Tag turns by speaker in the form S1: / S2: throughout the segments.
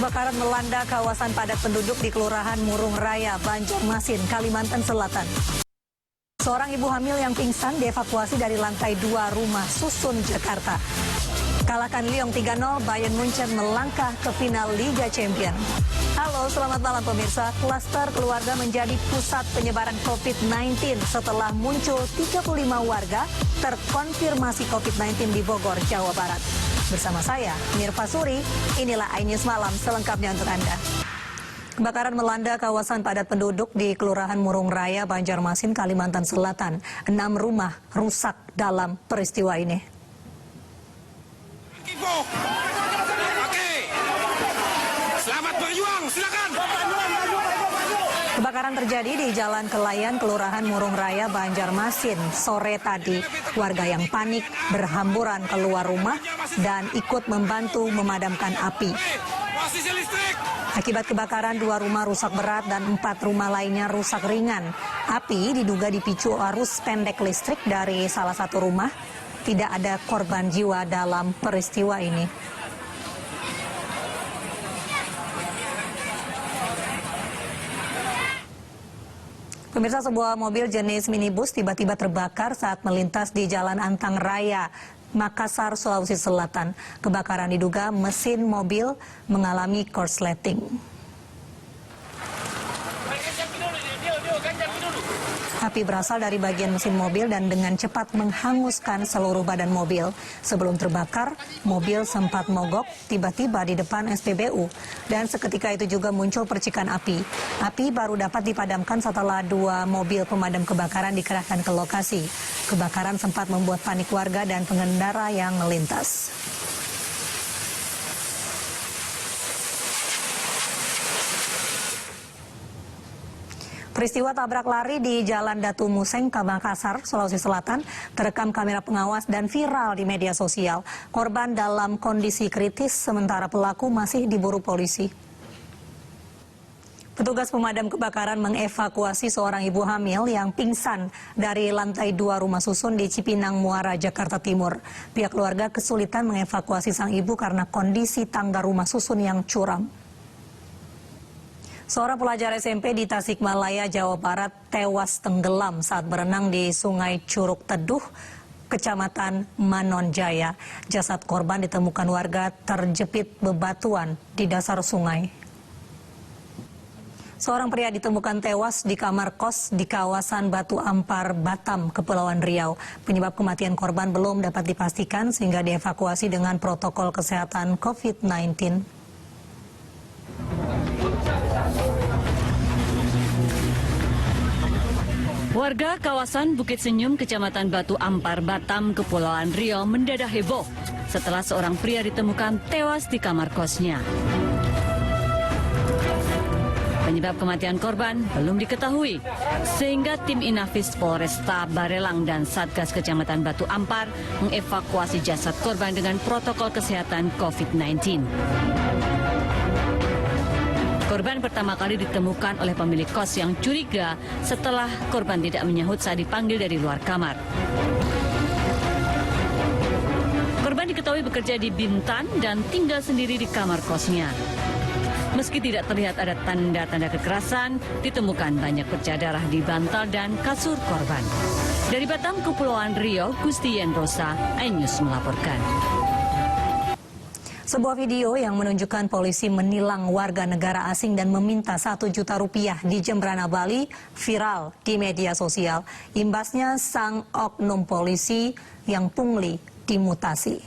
S1: Kebakaran melanda kawasan padat penduduk di Kelurahan Murung Raya, Banjarmasin, Kalimantan Selatan. Seorang ibu hamil yang pingsan dievakuasi dari lantai 2 rumah susun Jakarta. Kalahkan Lyon 3-0, Bayern Munchen melangkah ke final Liga Champions. Halo, selamat malam pemirsa. Klaster keluarga menjadi pusat penyebaran COVID-19 setelah muncul 35 warga terkonfirmasi COVID-19 di Bogor, Jawa Barat. Bersama saya, Mirfa Suri, inilah iNews Malam selengkapnya untuk Anda. Kebakaran melanda kawasan padat penduduk di Kelurahan Murung Raya, Banjarmasin, Kalimantan Selatan. 6 rumah rusak dalam peristiwa ini.
S2: Oke, selamat berjuang, silakan.
S1: Kebakaran terjadi di Jalan Kelayan, Kelurahan Murung Raya, Banjarmasin, sore tadi. Warga yang panik berhamburan keluar rumah dan ikut membantu memadamkan api.
S2: Posisi listrik.
S1: Akibat kebakaran, 2 rumah rusak berat dan 4 rumah lainnya rusak ringan. Api diduga dipicu arus pendek listrik dari salah satu rumah. Tidak ada korban jiwa dalam peristiwa ini. Pemirsa, sebuah mobil jenis minibus tiba-tiba terbakar saat melintas di Jalan Antang Raya, Makassar, Sulawesi Selatan. Kebakaran diduga mesin mobil mengalami korsleting. Api berasal dari bagian mesin mobil dan dengan cepat menghanguskan seluruh badan mobil. Sebelum terbakar, mobil sempat mogok tiba-tiba di depan SPBU. Dan seketika itu juga muncul percikan api. Api baru dapat dipadamkan setelah 2 mobil pemadam kebakaran dikerahkan ke lokasi. Kebakaran sempat membuat panik warga dan pengendara yang melintas. Peristiwa tabrak lari di Jalan Datu Museng, Makassar, Sulawesi Selatan terekam kamera pengawas dan viral di media sosial. Korban dalam kondisi kritis sementara pelaku masih diburu polisi. Petugas pemadam kebakaran mengevakuasi seorang ibu hamil yang pingsan dari lantai 2 rumah susun di Cipinang Muara, Jakarta Timur. Pihak keluarga kesulitan mengevakuasi sang ibu karena kondisi tangga rumah susun yang curam. Seorang pelajar SMP di Tasikmalaya, Jawa Barat tewas tenggelam saat berenang di Sungai Curug Teduh, Kecamatan Manonjaya. Jasad korban ditemukan warga terjepit bebatuan di dasar sungai. Seorang pria ditemukan tewas di kamar kos di kawasan Batu Ampar, Batam, Kepulauan Riau. Penyebab kematian korban belum dapat dipastikan sehingga dievakuasi dengan protokol kesehatan COVID-19.
S3: Warga kawasan Bukit Senyum, Kecamatan Batu Ampar, Batam, Kepulauan Riau mendadak heboh setelah seorang pria ditemukan tewas di kamar kosnya. Penyebab kematian korban belum diketahui, sehingga tim Inafis Polresta Barelang dan Satgas Kecamatan Batu Ampar mengevakuasi jasad korban dengan protokol kesehatan COVID-19. Korban pertama kali ditemukan oleh pemilik kos yang curiga setelah korban tidak menyahut saat dipanggil dari luar kamar. Korban diketahui bekerja di Bintan dan tinggal sendiri di kamar kosnya. Meski tidak terlihat ada tanda-tanda kekerasan, ditemukan banyak bercak darah di bantal dan kasur korban. Dari Batam, Kepulauan Riau, Gusti Yendrosa, iNews melaporkan.
S1: Sebuah video yang menunjukkan polisi menilang warga negara asing dan meminta 1 juta rupiah di Jembrana, Bali viral di media sosial. Imbasnya sang oknum polisi yang pungli dimutasi.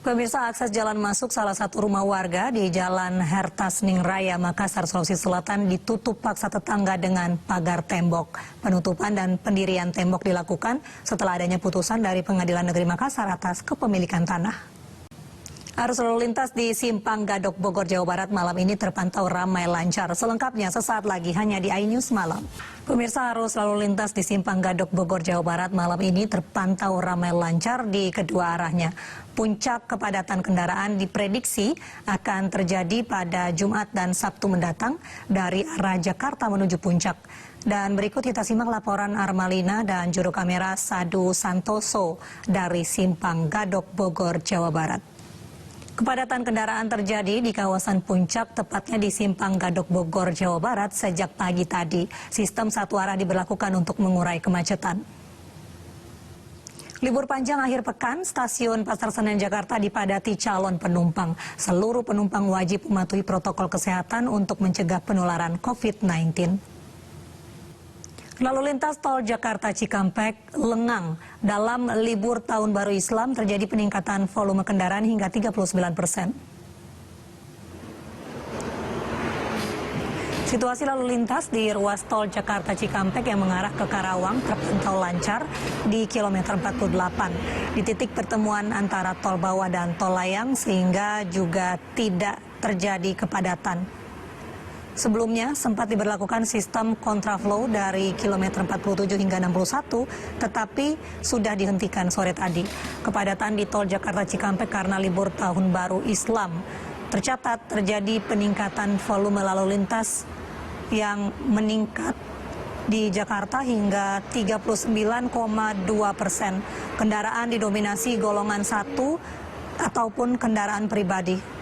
S1: Pemirsa, akses jalan masuk salah satu rumah warga di Jalan Hertasning Raya, Makassar, Sulawesi Selatan ditutup paksa tetangga dengan pagar tembok. Penutupan dan pendirian tembok dilakukan setelah adanya putusan dari Pengadilan Negeri Makassar atas kepemilikan tanah. Arus lalu lintas di Simpang Gadok, Bogor, Jawa Barat malam ini terpantau ramai lancar. Selengkapnya sesaat lagi hanya di iNews Malam. Pemirsa, arus lalu lintas di Simpang Gadok, Bogor, Jawa Barat malam ini terpantau ramai lancar di kedua arahnya. Puncak kepadatan kendaraan diprediksi akan terjadi pada Jumat dan Sabtu mendatang dari arah Jakarta menuju Puncak. Dan berikut kita simak laporan Armalina dan juru kamera Sadu Santoso dari Simpang Gadok, Bogor, Jawa Barat. Kepadatan kendaraan terjadi di kawasan Puncak, tepatnya di Simpang Gadok Bogor, Jawa Barat sejak pagi tadi. Sistem satu arah diberlakukan untuk mengurai kemacetan. Libur panjang akhir pekan, stasiun Pasar Senen Jakarta dipadati calon penumpang. Seluruh penumpang wajib mematuhi protokol kesehatan untuk mencegah penularan COVID-19. Lalu lintas tol Jakarta Cikampek lengang. Dalam libur tahun baru Islam terjadi peningkatan volume kendaraan hingga 39%. Situasi lalu lintas di ruas tol Jakarta Cikampek yang mengarah ke Karawang terpantau lancar di kilometer 48. Di titik pertemuan antara tol bawah dan tol layang sehingga juga tidak terjadi kepadatan. Sebelumnya sempat diberlakukan sistem kontraflow dari kilometer 47 hingga 61, tetapi sudah dihentikan sore tadi. Kepadatan di tol Jakarta Cikampek karena libur tahun baru Islam. Tercatat terjadi peningkatan volume lalu lintas yang meningkat di Jakarta hingga 39,2%. Kendaraan didominasi golongan 1 ataupun kendaraan pribadi.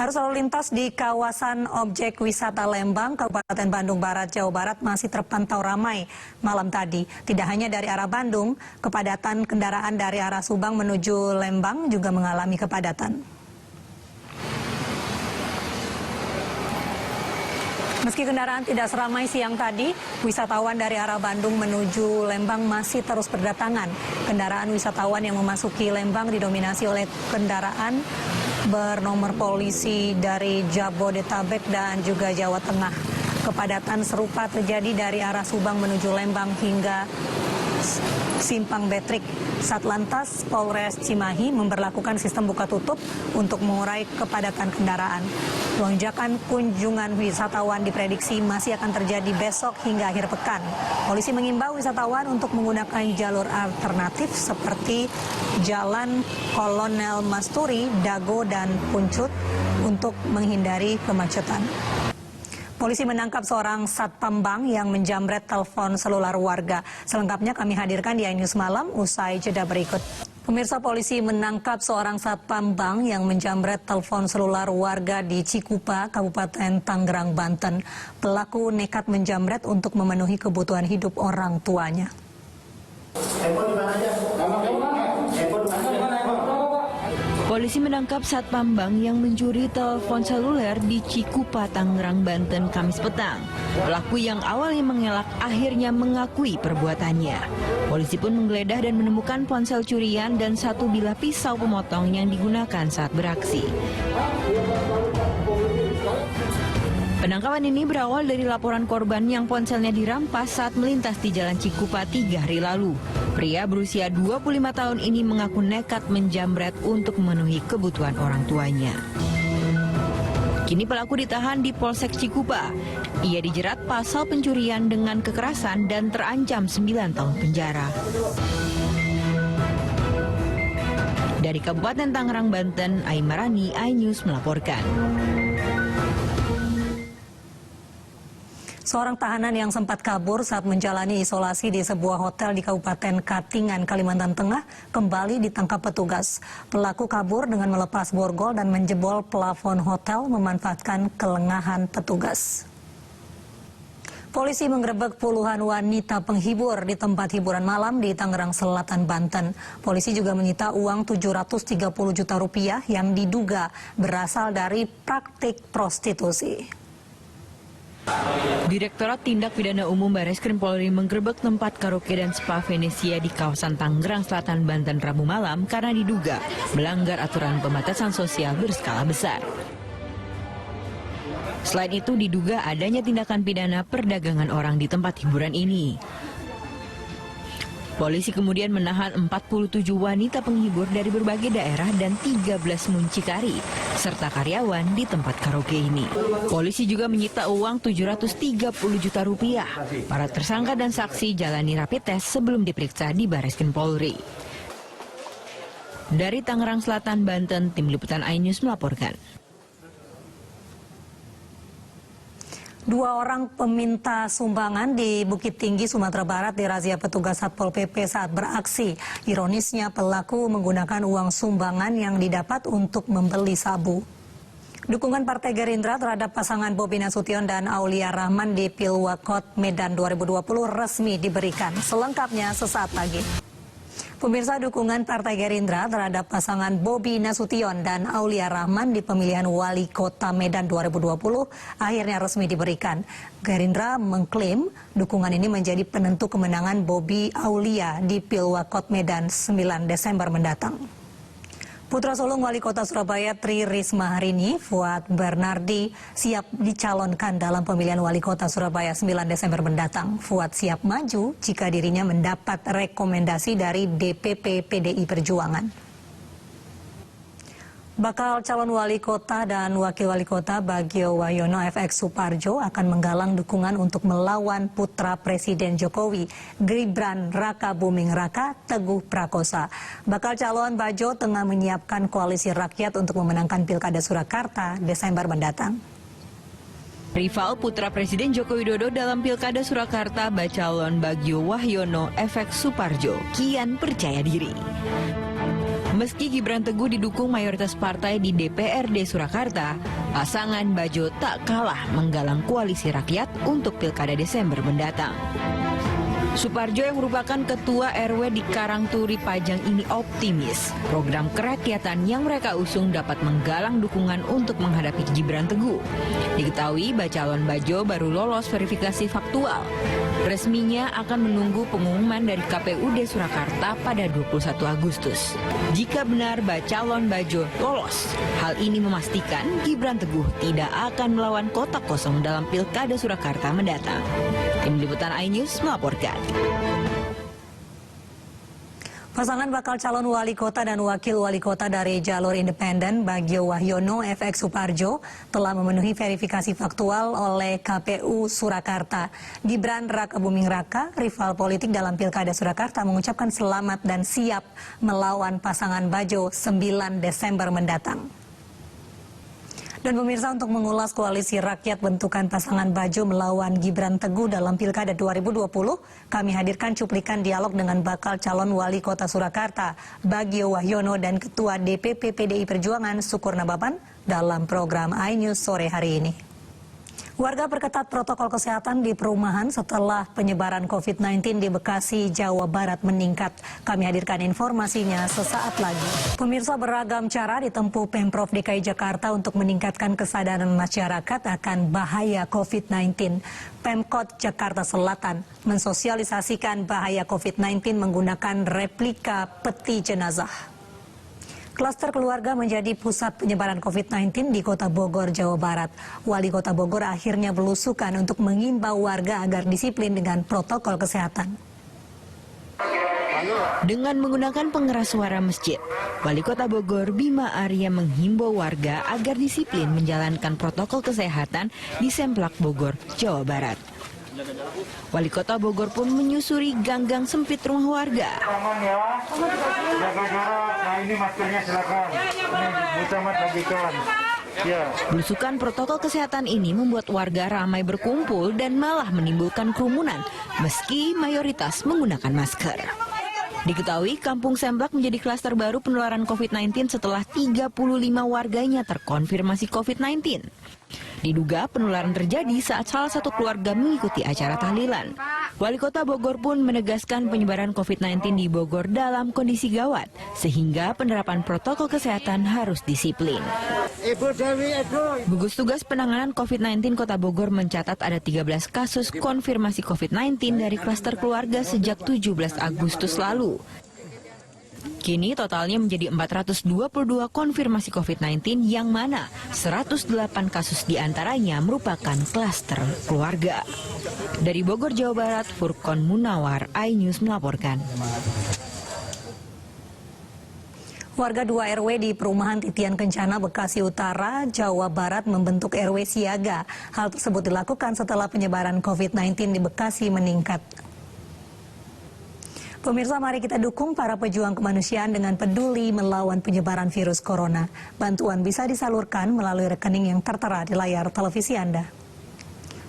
S1: Arus lalu lintas di kawasan objek wisata Lembang, Kabupaten Bandung Barat, Jawa Barat masih terpantau ramai malam tadi. Tidak hanya dari arah Bandung, kepadatan kendaraan dari arah Subang menuju Lembang juga mengalami kepadatan. Meski kendaraan tidak seramai siang tadi, wisatawan dari arah Bandung menuju Lembang masih terus berdatangan. Kendaraan wisatawan yang memasuki Lembang didominasi oleh kendaraan bernomor polisi dari Jabodetabek dan juga Jawa Tengah. Kepadatan serupa terjadi dari arah Subang menuju Lembang hingga Simpang Betrik. Satlantas Polres Cimahi memberlakukan sistem buka tutup untuk mengurai kepadatan kendaraan. Lonjakan kunjungan wisatawan diprediksi masih akan terjadi besok hingga akhir pekan. Polisi mengimbau wisatawan untuk menggunakan jalur alternatif seperti Jalan Kolonel Masturi, Dago, dan Puncut untuk menghindari kemacetan. Polisi menangkap seorang satpam bank yang menjamret telepon seluler warga. Selengkapnya kami hadirkan di iNews Malam usai jeda berikut. Pemirsa, polisi menangkap seorang satpam bank yang menjamret telepon seluler warga di Cikupa, Kabupaten Tangerang, Banten. Pelaku nekat menjamret untuk memenuhi kebutuhan hidup orang tuanya.
S4: Polisi menangkap satpam bank yang mencuri telepon seluler di Cikupa, Tangerang, Banten, Kamis petang. Pelaku yang awalnya mengelak akhirnya mengakui perbuatannya. Polisi pun menggeledah dan menemukan ponsel curian dan satu bilah pisau pemotong yang digunakan saat beraksi. Penangkapan ini berawal dari laporan korban yang ponselnya dirampas saat melintas di Jalan Cikupa 3 hari lalu. Pria berusia 25 tahun ini mengaku nekat menjamret untuk memenuhi kebutuhan orang tuanya. Kini pelaku ditahan di Polsek Cikupa. Ia dijerat pasal pencurian dengan kekerasan dan terancam 9 tahun penjara. Dari Kabupaten Tangerang, Banten, Aimarani, iNews melaporkan.
S1: Seorang tahanan yang sempat kabur saat menjalani isolasi di sebuah hotel di Kabupaten Katingan, Kalimantan Tengah, kembali ditangkap petugas. Pelaku kabur dengan melepas borgol dan menjebol plafon hotel memanfaatkan kelengahan petugas. Polisi menggerebek puluhan wanita penghibur di tempat hiburan malam di Tangerang Selatan, Banten. Polisi juga menyita uang 730 juta rupiah yang diduga berasal dari praktik prostitusi.
S4: Direktorat Tindak Pidana Umum Bareskrim Polri menggerebek tempat karaoke dan spa Venesia di kawasan Tangerang Selatan, Banten Rabu malam karena diduga melanggar aturan pembatasan sosial berskala besar. Selain itu diduga adanya tindakan pidana perdagangan orang di tempat hiburan ini. Polisi kemudian menahan 47 wanita penghibur dari berbagai daerah dan 13 muncikari, serta karyawan di tempat karaoke ini. Polisi juga menyita uang 730 juta rupiah. Para tersangka dan saksi jalani rapid test sebelum diperiksa di Bareskrim Polri. Dari Tangerang Selatan, Banten, Tim Liputan iNews melaporkan.
S1: Dua orang peminta sumbangan di Bukit Tinggi, Sumatera Barat dirazia petugas Satpol PP saat beraksi. Ironisnya pelaku menggunakan uang sumbangan yang didapat untuk membeli sabu. Dukungan Partai Gerindra terhadap pasangan Bobi Nasution dan Aulia Rahman di Pilwakot Medan 2020 resmi diberikan. Selengkapnya sesaat lagi. Pemirsa, dukungan Partai Gerindra terhadap pasangan Bobi Nasution dan Aulia Rahman di pemilihan Wali Kota Medan 2020 akhirnya resmi diberikan. Gerindra mengklaim dukungan ini menjadi penentu kemenangan Bobi Aulia di Pilwakot Medan 9 Desember mendatang. Putra sulung Wali Kota Surabaya Tri Risma hari ini, Fuad Bernardi, siap dicalonkan dalam pemilihan Wali Kota Surabaya 9 Desember mendatang. Fuad siap maju jika dirinya mendapat rekomendasi dari DPP PDI Perjuangan. Bakal calon wali kota dan wakil wali kota Bagio Wahyono FX Suparjo akan menggalang dukungan untuk melawan putra Presiden Jokowi, Gibran Raka Buming Raka Teguh Prakosa. Bakal calon Bajo tengah menyiapkan koalisi rakyat untuk memenangkan Pilkada Surakarta Desember mendatang.
S4: Rival putra Presiden Joko Widodo dalam Pilkada Surakarta, bacalon Bagio Wahyono FX Suparjo kian percaya diri. Meski Gibran Teguh didukung mayoritas partai di DPRD Surakarta, pasangan Bajo tak kalah menggalang koalisi rakyat untuk Pilkada Desember mendatang. Suparjo yang merupakan ketua RW di Karangturi Pajang ini optimis program kerakyatan yang mereka usung dapat menggalang dukungan untuk menghadapi Gibran Teguh. Diketahui bacalon Bajo baru lolos verifikasi faktual. Resminya akan menunggu pengumuman dari KPUD Surakarta pada 21 Agustus. Jika benar bacalon Bajo lolos, hal ini memastikan Gibran Teguh tidak akan melawan kotak kosong dalam Pilkada Surakarta mendatang. Tim Liputan iNews melaporkan.
S1: Pasangan bakal calon wali kota dan wakil wali kota dari jalur independen Bagio Wahyono FX Suparjo telah memenuhi verifikasi faktual oleh KPU Surakarta. Gibran Raka Buming Raka, rival politik dalam Pilkada Surakarta, mengucapkan selamat dan siap melawan pasangan Bajo 9 Desember mendatang. Dan pemirsa, untuk mengulas koalisi rakyat bentukan pasangan Bajo melawan Gibran Teguh dalam Pilkada 2020, kami hadirkan cuplikan dialog dengan bakal calon wali kota Surakarta, Bagio Wahyono, dan Ketua DPP PDI Perjuangan, Sukurna Bapan, dalam program iNews sore hari ini. Warga perketat protokol kesehatan di perumahan setelah penyebaran COVID-19 di Bekasi, Jawa Barat meningkat. Kami hadirkan informasinya sesaat lagi. Pemirsa, beragam cara ditempuh Pemprov DKI Jakarta untuk meningkatkan kesadaran masyarakat akan bahaya COVID-19. Pemkot Jakarta Selatan mensosialisasikan bahaya COVID-19 menggunakan replika peti jenazah. Klaster keluarga menjadi pusat penyebaran COVID-19 di Kota Bogor, Jawa Barat. Wali Kota Bogor akhirnya belusukan untuk mengimbau warga agar disiplin dengan protokol kesehatan.
S4: Dengan menggunakan pengeras suara masjid, Wali Kota Bogor Bima Arya menghimbau warga agar disiplin menjalankan protokol kesehatan di Semplak Bogor, Jawa Barat. Wali Kota Bogor pun menyusuri gang-gang sempit rumah warga.
S5: Aman ya, jaga jarak. Nah ini maskernya silakan. Ini Bu Camat bagikan. Ya.
S4: Belusukan protokol kesehatan ini membuat warga ramai berkumpul dan malah menimbulkan kerumunan meski mayoritas menggunakan masker. Diketahui Kampung Semplak menjadi klaster baru penularan COVID-19 setelah 35 warganya terkonfirmasi COVID-19. Diduga penularan terjadi saat salah satu keluarga mengikuti acara tahlilan. Wali Kota Bogor pun menegaskan penyebaran COVID-19 di Bogor dalam kondisi gawat, sehingga penerapan protokol kesehatan harus disiplin. Gugus Tugas Penanganan COVID-19 Kota Bogor mencatat ada 13 kasus konfirmasi COVID-19 dari klaster keluarga sejak 17 Agustus lalu. Kini totalnya menjadi 422 konfirmasi COVID-19 yang mana 108 kasus diantaranya merupakan klaster keluarga. Dari Bogor, Jawa Barat, Furqon Munawar, iNews melaporkan.
S1: Warga 2 RW di perumahan Titian Kencana, Bekasi Utara, Jawa Barat membentuk RW siaga. Hal tersebut dilakukan setelah penyebaran COVID-19 di Bekasi meningkat. Pemirsa, mari kita dukung para pejuang kemanusiaan dengan peduli melawan penyebaran virus corona. Bantuan bisa disalurkan melalui rekening yang tertera di layar televisi Anda.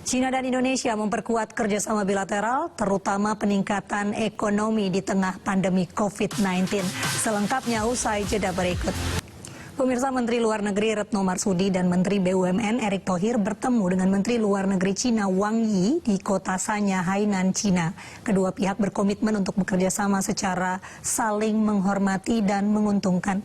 S1: China dan Indonesia memperkuat kerjasama bilateral, terutama peningkatan ekonomi di tengah pandemi COVID-19. Selengkapnya usai jeda berikut. Pemirsa, Menteri Luar Negeri Retno Marsudi dan Menteri BUMN Erick Thohir bertemu dengan Menteri Luar Negeri China Wang Yi di kota Sanya, Hainan, China. Kedua pihak berkomitmen untuk bekerja sama secara saling menghormati dan menguntungkan.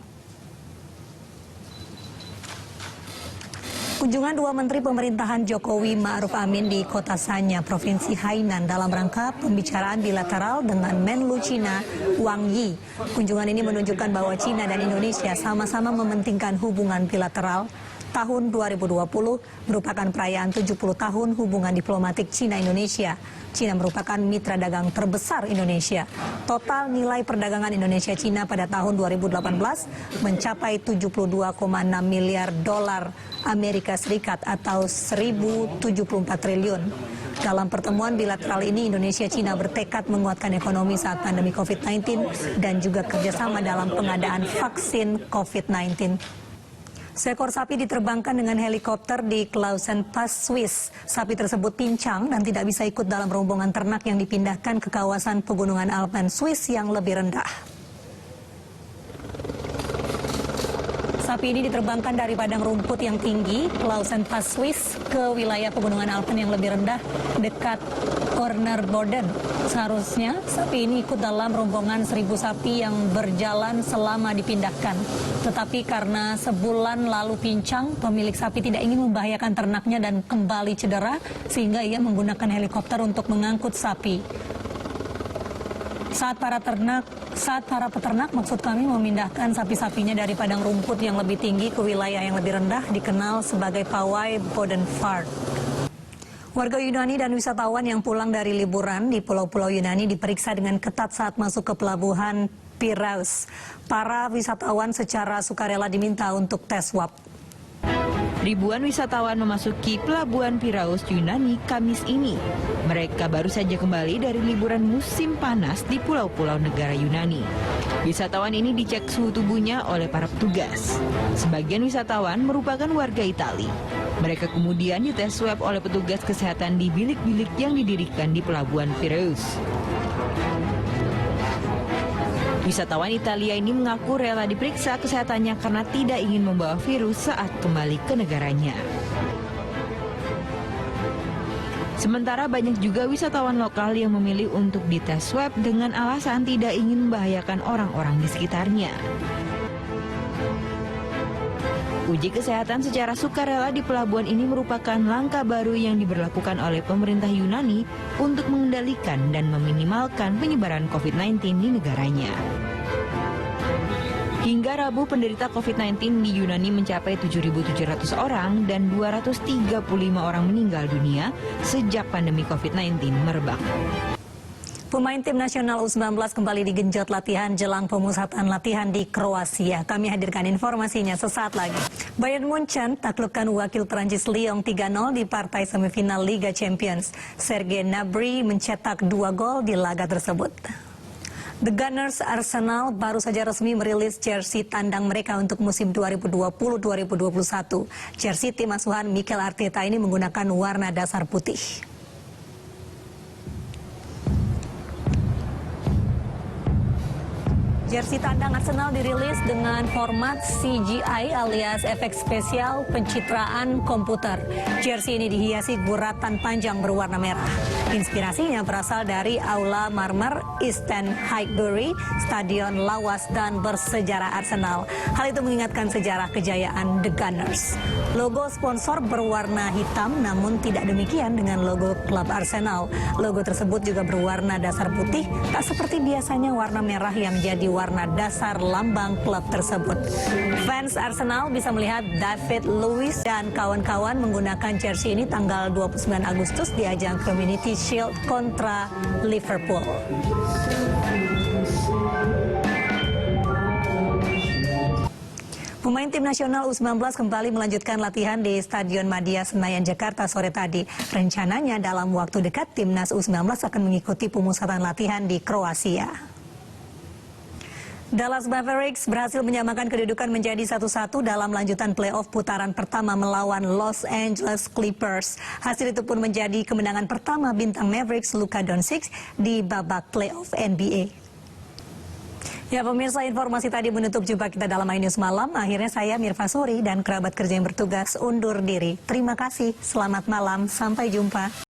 S1: Kunjungan dua menteri pemerintahan Jokowi Ma'ruf Amin di kota Sanya, Provinsi Hainan dalam rangka pembicaraan bilateral dengan Menlu China Wang Yi. Kunjungan ini menunjukkan bahwa China dan Indonesia sama-sama mementingkan hubungan bilateral. Tahun 2020 merupakan perayaan 70 tahun hubungan diplomatik China-Indonesia. China merupakan mitra dagang terbesar Indonesia. Total nilai perdagangan Indonesia-China pada tahun 2018 mencapai 72,6 miliar dolar Amerika Serikat atau 1.074 triliun. Dalam pertemuan bilateral ini, Indonesia-China bertekad menguatkan ekonomi saat pandemi COVID-19 dan juga kerjasama dalam pengadaan vaksin COVID-19. Seekor sapi diterbangkan dengan helikopter di Clausen Pass, Swiss. Sapi tersebut pincang dan tidak bisa ikut dalam rombongan ternak yang dipindahkan ke kawasan pegunungan Alpen Swiss yang lebih rendah. Sapi ini diterbangkan dari padang rumput yang tinggi, Clausen Pass, Swiss, ke wilayah pegunungan Alpen yang lebih rendah dekat Cornerborden. Seharusnya sapi ini ikut dalam rombongan 1.000 sapi yang berjalan selama dipindahkan. Tetapi karena sebulan lalu pincang, pemilik sapi tidak ingin membahayakan ternaknya dan kembali cedera, sehingga ia menggunakan helikopter untuk mengangkut sapi. Saat para peternak maksud kami memindahkan sapi-sapinya dari padang rumput yang lebih tinggi ke wilayah yang lebih rendah dikenal sebagai pawai Bodenfart. Warga Yunani dan wisatawan yang pulang dari liburan di pulau-pulau Yunani diperiksa dengan ketat saat masuk ke pelabuhan Piraeus. Para wisatawan secara sukarela diminta untuk tes swab.
S4: Ribuan wisatawan memasuki pelabuhan Piraeus, Yunani, Kamis ini. Mereka baru saja kembali dari liburan musim panas di pulau-pulau negara Yunani. Wisatawan ini dicek suhu tubuhnya oleh para petugas. Sebagian wisatawan merupakan warga Italia. Mereka kemudian dites swab oleh petugas kesehatan di bilik-bilik yang didirikan di pelabuhan Piraeus. Wisatawan Italia ini mengaku rela diperiksa kesehatannya karena tidak ingin membawa virus saat kembali ke negaranya. Sementara banyak juga wisatawan lokal yang memilih untuk dites swab dengan alasan tidak ingin membahayakan orang-orang di sekitarnya. Uji kesehatan secara sukarela di pelabuhan ini merupakan langkah baru yang diberlakukan oleh pemerintah Yunani untuk mengendalikan dan meminimalkan penyebaran COVID-19 di negaranya. Hingga Rabu, penderita COVID-19 di Yunani mencapai 7.700 orang dan 235 orang meninggal dunia sejak pandemi COVID-19 merebak.
S1: Pemain tim nasional U19 kembali digenjot latihan jelang pemusatan latihan di Kroasia. Kami hadirkan informasinya sesaat lagi. Bayern Munchen taklukkan wakil Prancis Lyon 3-0 di partai semifinal Liga Champions. Serge Gnabry mencetak 2 gol di laga tersebut. The Gunners Arsenal baru saja resmi merilis jersey tandang mereka untuk musim 2020-2021. Jersey tim asuhan Mikel Arteta ini menggunakan warna dasar putih. Jersey tandang Arsenal dirilis dengan format CGI alias efek spesial pencitraan komputer. Jersey ini dihiasi guratan panjang berwarna merah. Inspirasinya berasal dari Aula Marmer Eastern Highbury, stadion lawas dan bersejarah Arsenal. Hal itu mengingatkan sejarah kejayaan The Gunners. Logo sponsor berwarna hitam, namun tidak demikian dengan logo klub Arsenal. Logo tersebut juga berwarna dasar putih, tak seperti biasanya warna merah yang jadi warna dasar lambang klub tersebut. Fans Arsenal bisa melihat David Luiz dan kawan-kawan menggunakan jersey ini tanggal 29 Agustus di ajang Community Shield kontra Liverpool. Pemain tim nasional U19 kembali melanjutkan latihan di Stadion Madia Senayan, Jakarta sore tadi. Rencananya dalam waktu dekat timnas U19 akan mengikuti pemusatan latihan di Kroasia. Dallas Mavericks berhasil menyamakan kedudukan menjadi 1-1 dalam lanjutan playoff putaran pertama melawan Los Angeles Clippers. Hasil itu pun menjadi kemenangan pertama bintang Mavericks Luka Doncic di babak playoff NBA. Ya pemirsa, informasi tadi menutup jumpa kita dalam iNews Malam. Akhirnya saya Mirva Suri dan kerabat kerja yang bertugas undur diri. Terima kasih, selamat malam, sampai jumpa.